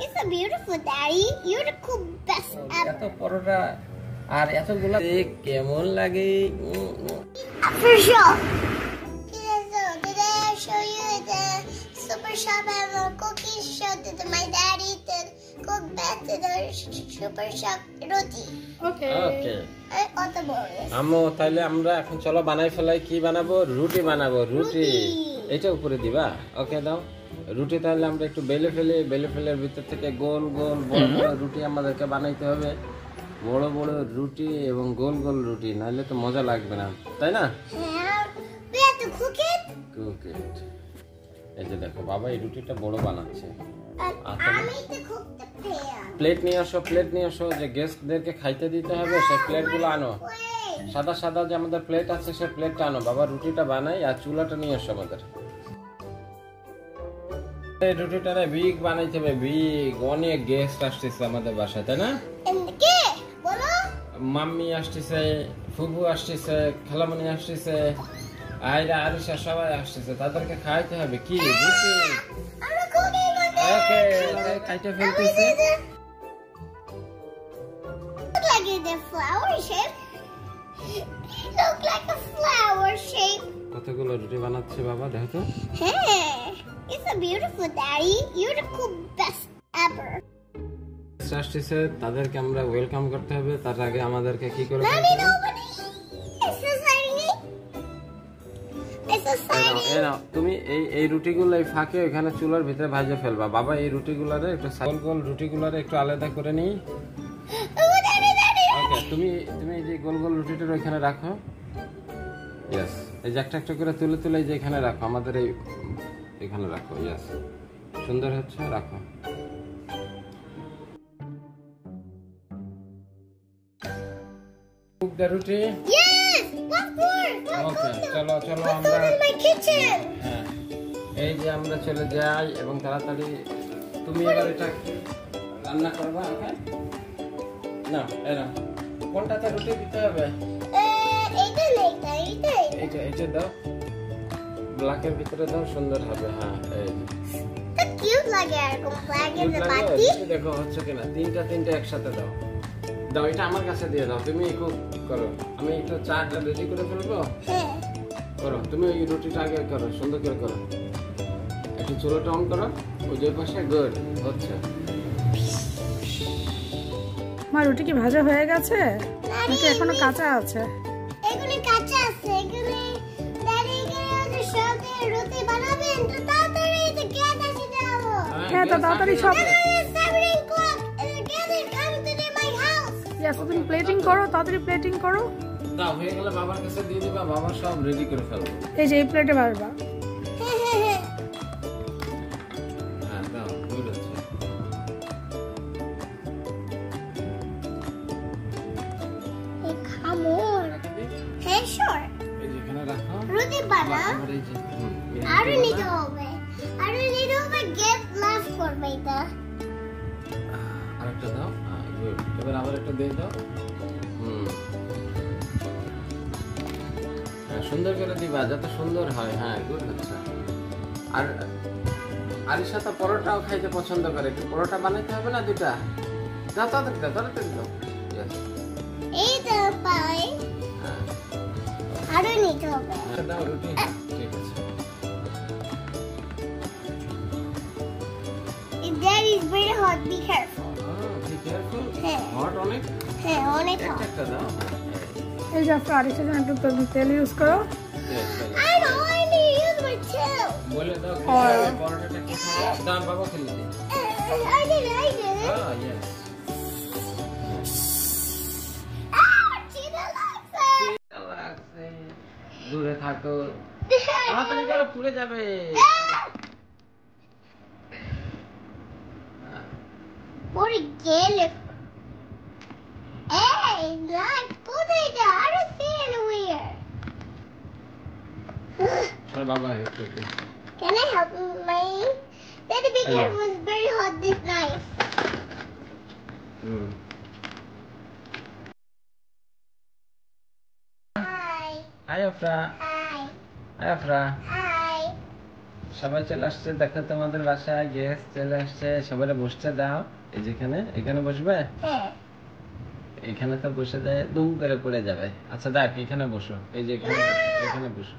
It's a beautiful daddy. You're the cool best ever. এত পরোটা আর এতগুলা কেমন লাগে? For sure. So today I show you the super shop and the cookies show that my daddy did cook best to the super shop roti. Okay. I got the bonus. আম্মু তাহলে আমরা এখন চলো বানাই ফেলাই। কি বানাবো? রুটি বানাবো। রুটি এটা উপরে দিবা? ওকে দাও। রুটি তাহলে আমরা একটু বেলে ফেলের ভিতর থেকে গোল গোল বড় বড় রুটি আমাদেরকে বানাইতে হবে। বড় বড় রুটি এবং গোল গোল রুটি, নাহলে তো মজা লাগবে না, তাই না? We have to cook it. Cook it. এই যে দেখো বাবা এই রুটিটা বড় বানাচ্ছে। I need to cook the pan. Plate নিয়ে আসো যে গেস্টদেরকে খাইতে দিতে হবে, সেই প্লেটগুলো আনো। সাদা সাদা যে আমাদের প্লেট আছে সেই প্লেটটা আনো। বাবা রুটিটা বানাই আর চুলাটা নিয়ে আসো আমাদের। এই রুটিটারে বিগ বানাইতে হবে, বিগ। অনেক গেস্ট আসতেছে আমাদের বাসায়, তাই না? কে বলো? মাম্মি আসতেছে, ফুফু আসতেছে, খালামণি আসতেছে, আয়রা আরিশা সবাই আসতেছে, তাদেরকে খাইতে হবে। কি রুটি? আমরা কুকিং করতে। ওকে খাইতে ফেলতেছে। Look like a flower shape. Look like a flower shape. কতগুলো রুটি বানাচ্ছে বাবা দেখো তো। Hey, it's a beautiful daddy. You're the cool best ever. আসতেছে, তাদেরকে আমরা ওয়েলকাম করতে হবে। তার আগে আমাদেরকে কি করে Mommy, nobody. It's so shiny. It's so shiny. তুমি এই রুটিগুলো এই ফাঁকে ওখানে চুলার ভিতরে ভাজে ফেলবা। বাবা এই রুটিগুলারে একটু গোল গোল রুটিগুলারে একটু আলাদা করে নিই। Oh, daddy. ওকে তুমি এই যে গোল গোল রুটিটা ওইখানে রাখো। ইয়েস, এই যে একটা একটা করে তুলে এই যে এখানে রাখো, আমাদের এখানে রাখো। ইয়েস, সুন্দর হচ্ছে, রাখো। কুক দ্য রুটি। Yes. What for? ওকে চলো আমরা in my kitchen. হ্যাঁ এই যে আমরা চলে যাই এবং তাড়াতাড়ি তুমি এবার এটা রান্না করবা। ওকে না এরা কোনটাতে রুটি দিতে হবে? এটা দাও, ব্ল্যাকের ভিতরে দাও, সুন্দর হবে। হ্যাঁ এই The cute লাগে এরকম flag in the body. দেখো হচ্ছে কিনা। তিনটা একসাথে দাও। এটা আমার কাছে দিয়ে দাও, তুমি কুক করো। আমি একটু চাটা রেডি করে ফেলবো। হ্যাঁ করো তুমি ওই রুটিটা আগে করো, সুন্দর করে করো। একটু চুলাটা অন করো, ওই যে পাশে। গুড হচ্ছে। মা রুটি কি ভাজা হয়ে গেছে নাকি এখনো কাঁচা আছে? এগুলি কাঁচা আছে। এগুলি দাদি এগুলি সবে রুটি বানাবেন তো তাড়াতাড়ি তো গ্যাস আসে দাও। হ্যাঁ তো তাড়াতাড়ি সব। 7 o'clock and the gas is coming to my house. Yes তুমি প্লেটিং করো, তাড়াতাড়ি প্লেটিং করো। দাও হয়ে গেলে বাবার কাছে দিয়ে দিবা, বাবা সব রেডি করে ফেলবে। এই যে এই প্লেটে ভাজবা। হ্যাঁ দাও, গুড আছে। Come on. Hey, sure. এই যে এখানে রাখো। রুটি বানাও। আবার এই যে আরো নিতে হবে। গ্যাস লাভ করবে এটা। আরেকটা দাও। গুড। এবার আবার একটা দিয়ে দাও। হ্যাঁ সুন্দর করে দিবা যাতে সুন্দর হয়। হ্যাঁ গুড হচ্ছে। আর আরিশা তো পরোটাও খাইতে পছন্দ করে, একটু পরোটা বানাইতে হবে না দুটা? দাও তাড়াতাড়ি দাও। এইটা পাই। আরো নিতে হবে। দাও রুটি। ঠিক আছে। That is very hot. Be careful. Be careful. হ্যাঁ। হট অনেক? হ্যাঁ অনেক hot. একটা দাও। এই যে আপনি আরিশার জন্য একটু তেল ইউজ করো। I don't want to use my tail. বলে দাও পরোটাটা কি খাবে? দাও বাবা খেলে দে। I did it. Yes. চিনা লাগছে। দূরে থাকো। তাড়াতাড়ি করো, পুড়ে যাবে। পরে গেলে এই লাইট কোথায় যা? I don't see anywhere. চল বাবা একটু। Can I help me? Daddy, be careful. It's very hot this night. Hi. Hi Afra. Hi. Hi Afra. Hi. সবাই চলে আসছে, দেখো তোমাদের বাসায় গেস্ট চলে আসছে, সবাই বসতে দাও। এই যেখানে, এখানে বসবে? হ্যাঁ। এখানে তো বসে যায় দুম করে পড়ে যাবে। আচ্ছা দেখ, এখানে বসো, এই যে এখানে বসো, এখানে বসো,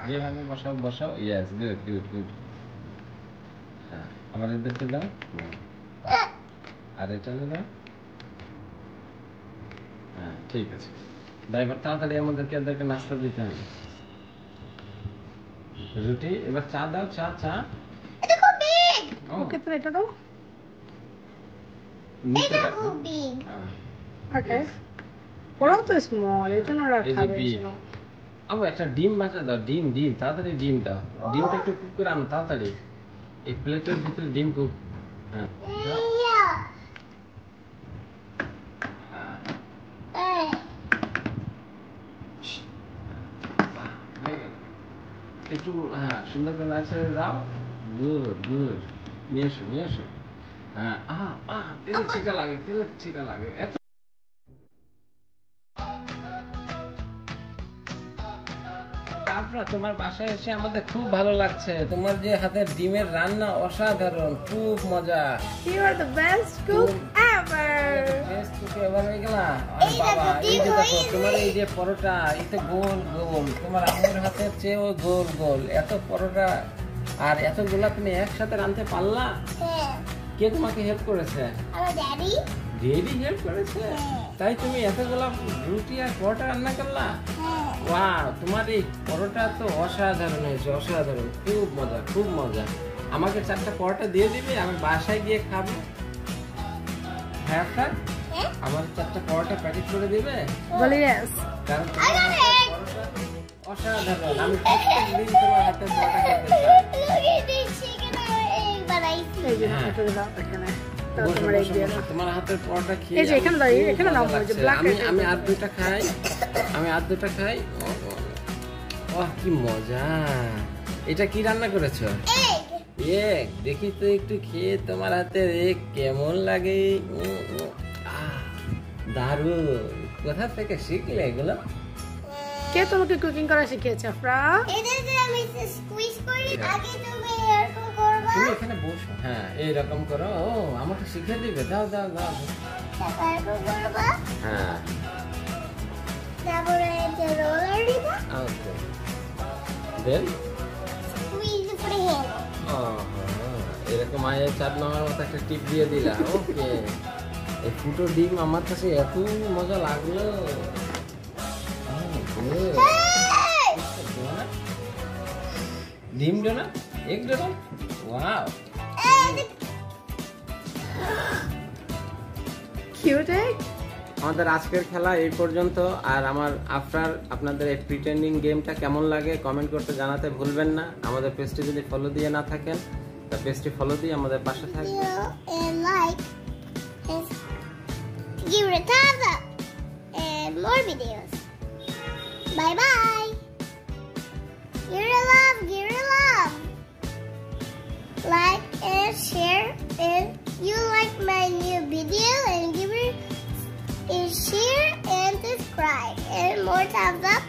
যেভাবে বসাও বসাও। Yes, good good good. হ্যাঁ, আমার এদেরকে দাও, আর এটা দাও। হ্যাঁ, ঠিক আছে। ড্রাইভার তাড়াতাড়ি আমাদেরকে এদেরকে নাস্তা দিতে হবে। রুটি, এবার চা দাও, চা চা। এটা খুব বিগ। ওকে, তো এটা দাও। নিচে এটা রাখো। খুব বিগ। হ্যাঁ, ওকে, ওরাও তো স্মল, এই জন্য ওরা এই যে খাবে। big। আবার একটা ডিম ভাজা দাও, ডিম ডিম, তাড়াতাড়ি ডিম দাও। ডিমটা একটু কুক করে আনো তাড়াতাড়ি। এই প্লেটের ভিতরে ডিম কুক। হ্যাঁ, দাও। হয়ে গেল। একটু হ্যাঁ সুন্দর করে নাড়ছে দাও। গুড গুড, নিয়ে এসো নিয়ে এসো। হ্যাঁ, তেল ছিটা লাগে, তেল ছিটা লাগে। তারপর তোমার বাসায় এসে আমাদের খুব ভালো লাগছে। তোমার যে হাতের ডিমের রান্না অসাধারণ, খুব মজা। You are the best cook ever. Best cook এবার হয়ে গেল। আরে বাবা, এই যে দেখো তোমার এই যে পরোটা, এটা গোল গোল, তোমার আম্মুর হাতের চেয়েও গোল গোল। এত পরোটা আর এতগুলা তুমি একসাথে রাঁধতে পারলা? হ্যাঁ। কে তোমাকে হেল্প করেছে? আমার ড্যাডি। ডেডি হেল্প করেছে? তাই তুমি এতগুলা রুটি আর পরোটা রান্না করলা? হ্যাঁ। ওয়াও, তোমার এই পরোটা তো অসাধারণ হয়েছে, অসাধারণ, খুব মজা খুব মজা। আমাকে 4টা পরোটা দিয়ে দিবে, আমি বাসায় গিয়ে খাবো। হ্যাঁ স্যার, হ্যাঁ? আমার 4টা পরোটা প্যাকেট করে দিবে? বলি yes. কারণ তোমার হাতের পরোটা অসাধারণ, আমি প্রত্যেকদিন তোমার হাতের পরোটা খেতে চাই। Look at this chicken egg বানাইছি। এই যে হ্যাঁ। এটা দাও এখানে। তাও বসো, তোমার এই বসো, দিয়ে বসো, দাও। তোমার হাতের পরোটা খেয়ে এই যে এখানে দাও, খুব এখানে দাও, মজা ওই যে লাগছে। black আমি এটা আমি দাও। আর দুইটা খাই, আমি আর দুইটা খাই। ওহ কি মজা। এটা কি রান্না করেছো? Egg. দেখি তো একটু খেয়ে তোমার হাতের এগ কেমন লাগে। দারুণ, কোথা থেকে শিখলে এগুলো? কে তোমাকে কুকিং করা শিখিয়েছে আফরা? এটা যে আমি স্কুইজ করি, আগে তুমি এরকম করবা। তুমি এখানে বসো, হ্যাঁ এইরকম করো। ও আমাকে শিখিয়ে দিবে, দাও দাও দাও। তারপর এরকম করবা। হ্যাঁ, তারপরে যে রোলার দিবা। ওকে দেন। স্কুইজ করে হ্যান্ড। এরকম আয়ে 4 নম্বর মতো একটা টিপ দিয়ে দিলা। ওকে, এই ফুটো ডিম আমার কাছে এত মজা লাগলো। ডিম donut, egg donut, wow. Cute egg. আমাদের আজকের খেলা এই পর্যন্ত। আর আমার আফটার আপনাদের এই প্রিটেন্ডিং গেমটা কেমন লাগে কমেন্ট করতে জানাতে ভুলবেন না। আমাদের পেজটি যদি ফলো দিয়ে না থাকেন, তা পেজটি ফলো দিয়ে আমাদের পাশে থাকবেন। And like and give it a thumbs up and more videos. Bye bye. Give it a love, give it a love. Like and share, and you like my new video and give it a share and subscribe and more thumbs up